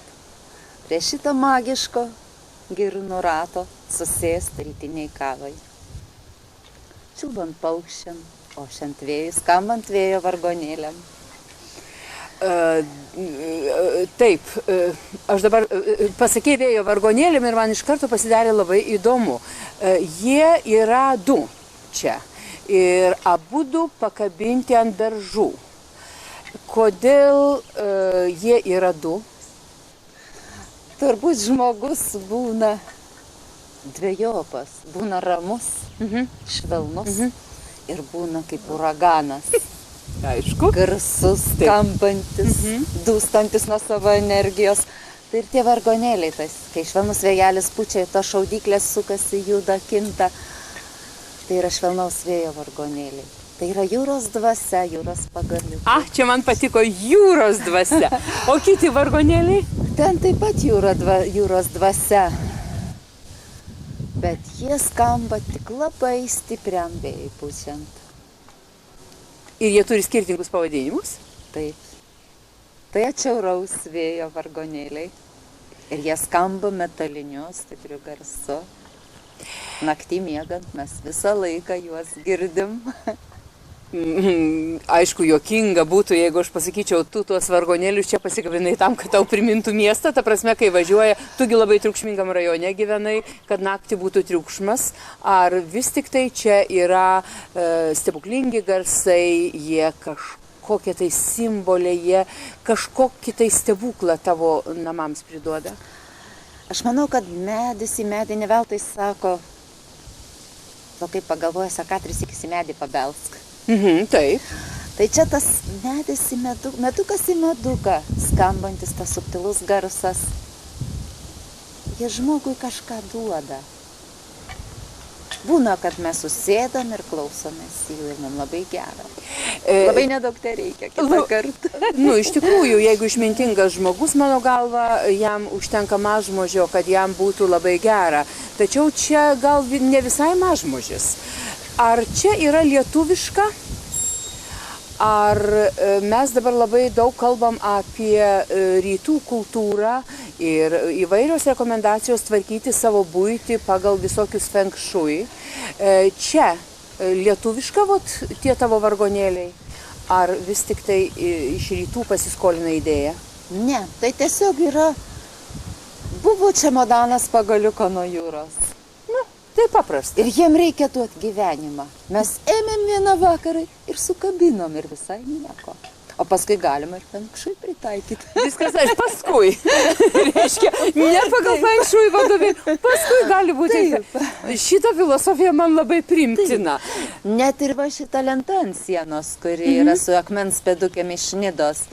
prie šito magiško girnų rato susėsti rytiniai kavai. Čiulbant paukščiam, ošiant vėjui, skambant vėjo vargonėliam. Taip, aš dabar pasakėjau vėjo vargonėlėm ir man iš karto pasidarė labai įdomu. Jie yra 2 čia ir abudu pakabinti ant beržų. Kodėl jie yra 2? Turbūt žmogus būna dvejopas, būna ramus, švelnus ir būna kaip uraganas. Aišku. Garsus, skambantis, dūstantis nuo savo energijos. Tai ir tie vargonėliai, kai švelnus vėjelis pučia, to šaudyklės sukasi, juda, kinta. Tai yra švelnaus vėjo vargonėliai. Tai yra jūros dvasia, jūros pagaliukai. Čia man patiko jūros dvasia. O kiti vargonėliai? Ten taip pat jūros dvasia. Bet jie skamba tik labai stipriam vėjui pučiant. Ir jie turi skirtingus pavadinimus? Taip. Tai atšiauraus vėjo vargonėliai. Ir jie skamba metaliniu, stipriu garsu. Naktį miegant mes visą laiką juos girdim. Aišku, juokinga būtų, jeigu aš pasakyčiau, tu tuos vargonėlius čia pasikabinai tam, kad tau primintų miestą, ta prasme, kai važiuoja, tugi labai triukšmingam rajone gyvenai, kad naktį būtų triukšmas, ar vis tik tai čia yra stebuklingi garsai, jie kažkokie tai simboliai, jie kažkokį tai stebuklą tavo namams priduoda? Aš manau, kad medis į medį ne veltui sako, o kaip pagalvoja, sakatris į medį pabelsk. Taip. Tai čia tas medis į medukas į meduką, skambantis tas subtilus garsas. Jie žmogui kažką duoda. Būna, kad mes susėdam ir klausomės jų ir mums labai gera. Labai nedaug tai reikia kitą kartą. Nu, iš tikrųjų, jeigu išmintingas žmogus, mano galva, jam užtenka mažmožio, kad jam būtų labai gera. Tačiau čia gal ne visai mažmožis. Ar čia yra lietuviška? Ar mes dabar labai daug kalbam apie rytų kultūrą ir įvairios rekomendacijos tvarkyti savo buitį pagal visokius feng shui. Čia lietuviška tie tavo vargonėliai? Ar vis tik tai iš rytų pasiskolina idėja? Ne, tai tiesiog yra, buvo čemodanas pagaliuko nuo jūros. Tai paprasta. Ir jiem reikia duoti gyvenimą. Mes ėmėm vieną vakarą ir sukabinom ir visai nieko. O paskui galima ir feng shui pritaikyti. Viskas, aš paskui. Reiškia, ne pagal feng shui vadovėlį, paskui gali būti. Šita filosofija man labai primtina. Net ir va šita lenta ant sienos, kuri yra su akmens pėdukėm iš Nidos,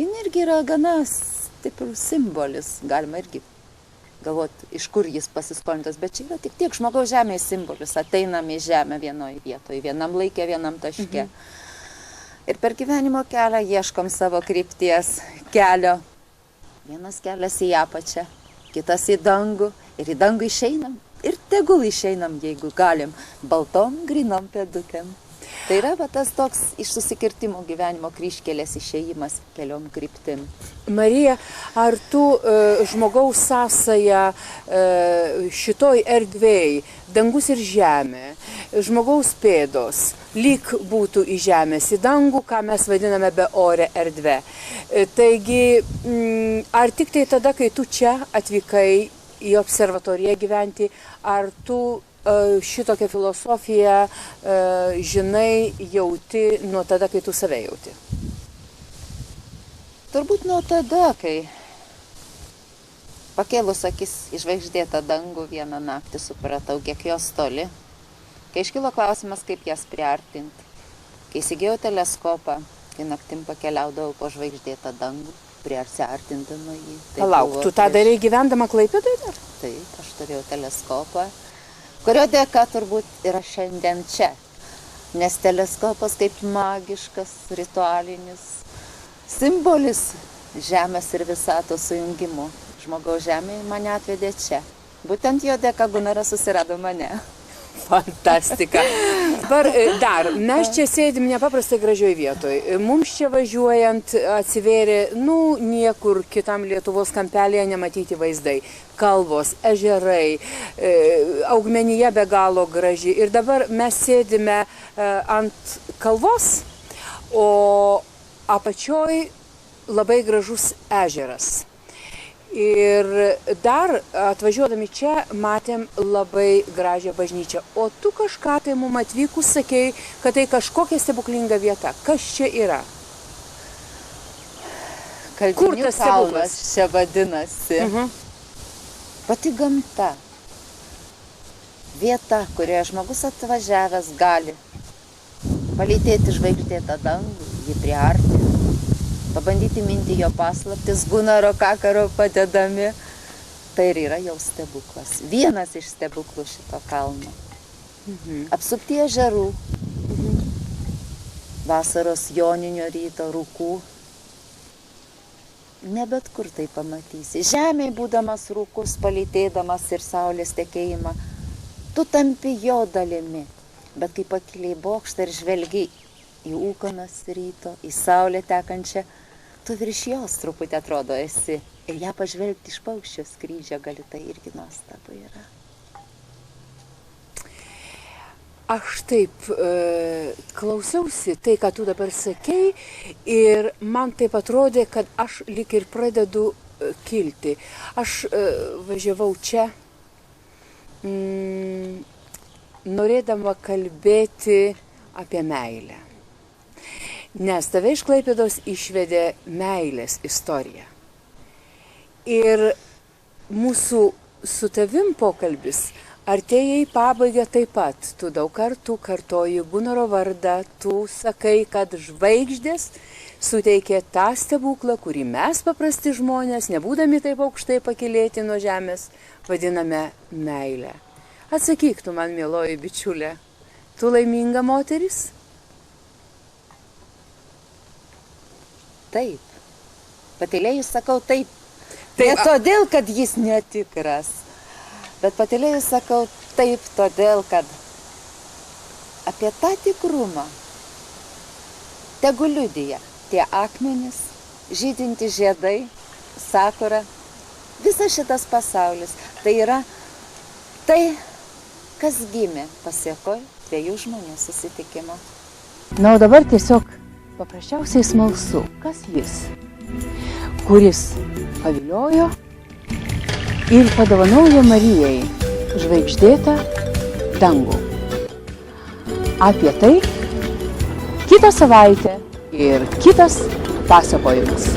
jin irgi yra gana stiprus simbolis. Galima irgi galvoti, iš kur jis pasiskolintas, bet čia yra tik tiek žmogaus žemės simbolis. Ateinam į žemę vienoje vietoje, vienam laikė, vienam taške. Ir per gyvenimo kelią ieškom savo krypties kelio. Vienas kelias į apačią, kitas į dangų ir į dangų išeinam. Ir tegul išeinam, jeigu galim, baltom, grinom pėdukėm. Tai yra va tas toks iš susikirtimo gyvenimo kryžkelės išėjimas keliom kryptim. Marija, ar tu žmogaus sąsaja šitoj erdvėj, dangus ir žemė, žmogaus pėdos, lyg būtų į žemės, į dangų, ką mes vadiname beore erdve. Taigi, ar tik tai tada, kai tu čia atvykai į observatoriją gyventi, ar tu šitokią filosofiją žinai, jauti nuo tada, kai tu save jauti? Turbūt nuo tada, kai pakėlus akis į žvaigždėtą dangų vieną naktį supratau, kiek jos toli. Kai iškilo klausimas, kaip jas priartinti. Kai įsigijau teleskopą, kai naktim pakeliaudavau po žvaigždėtą dangų, priartindama jį. Palauk, tu tą darei gyvendama Klaipėdoje dar? Taip, aš turėjau teleskopą, kurio dėka turbūt yra šiandien čia. Nes teleskopas kaip magiškas, ritualinis simbolis žemės ir visatos sujungimo. Žmogaus žemė mane atvedė čia. Būtent jo dėka Gunaras susirado mane. Fantastika. Dar, mes čia sėdim nepaprastai gražioj vietoj. Mums čia važiuojant atsivėrė, niekur kitam Lietuvos kampelėje nematyti vaizdai. Kalvos, ežerai, augmenija be galo graži. Ir dabar mes sėdime ant kalvos, o apačioj labai gražus ežeras. Ir dar atvažiuodami čia matėm labai gražią bažnyčią. O tu kažką tai mum atvykus sakei, kad tai kažkokia stebuklinga vieta. Kas čia yra? Kalbinių kalnas čia vadinasi. Pati gamta. Vieta, kurioje žmogus atvažiavęs gali palytėti žvaigždėtą dangų, jį priartinti. Pabandyti minti jo paslaptis, Gunaro kakaro padedami. Tai ir yra jau stebuklas. Vienas iš stebuklų šito kalno. Apsupti ežerų. Vasaros joninio ryto rūkų. Ne bet kur tai pamatysi. Žemėj būdamas rūkus, palytėdamas ir saulės tekėjimą, tu tampi jo dalimi. Bet kai pakiliai bokštą ir žvelgi į ūkanas ryto, į saulę tekančią, tu virš jos truputį atrodo esi. Ir ją pažvelgti iš paukščio skrydžio gali, tai irgi nuostabu yra. Aš taip klausiausi tai, ką tu dabar sakei, ir man taip atrodė, kad aš lyg ir pradedu kilti. Aš važiavau čia, norėdama kalbėti apie meilę. Nes tave iš Klaipėdos išvedė meilės istorija. Ir mūsų su tavim pokalbis artėja į pabaigą taip pat. Tu daug kartų kartoji Gunaro vardą, tu sakai, kad žvaigždės suteikė tą stebuklą, kurį mes paprasti žmonės, nebūdami taip aukštai pakilėti nuo žemės, vadiname meilę. Atsakyk tu man, mieloji bičiulė, tu laiminga moteris? Taip. Patylėjus sakau taip. Ne todėl, kad jis netikras, bet patylėjus sakau taip, todėl, kad apie tą tikrumą tegu liudija tie akmenys, žydinti žiedai, sakura, visas šitas pasaulis. Tai yra tai, kas gimė pasiekoj dviejų žmonių susitikimo. Na, o dabar tiesiog paprasčiausiai smalsu, kas jis, kuris paviliojo ir padovanojo Marijai žvaigždėtą dangų. Apie tai kitą savaitę ir kitas pasakojimas.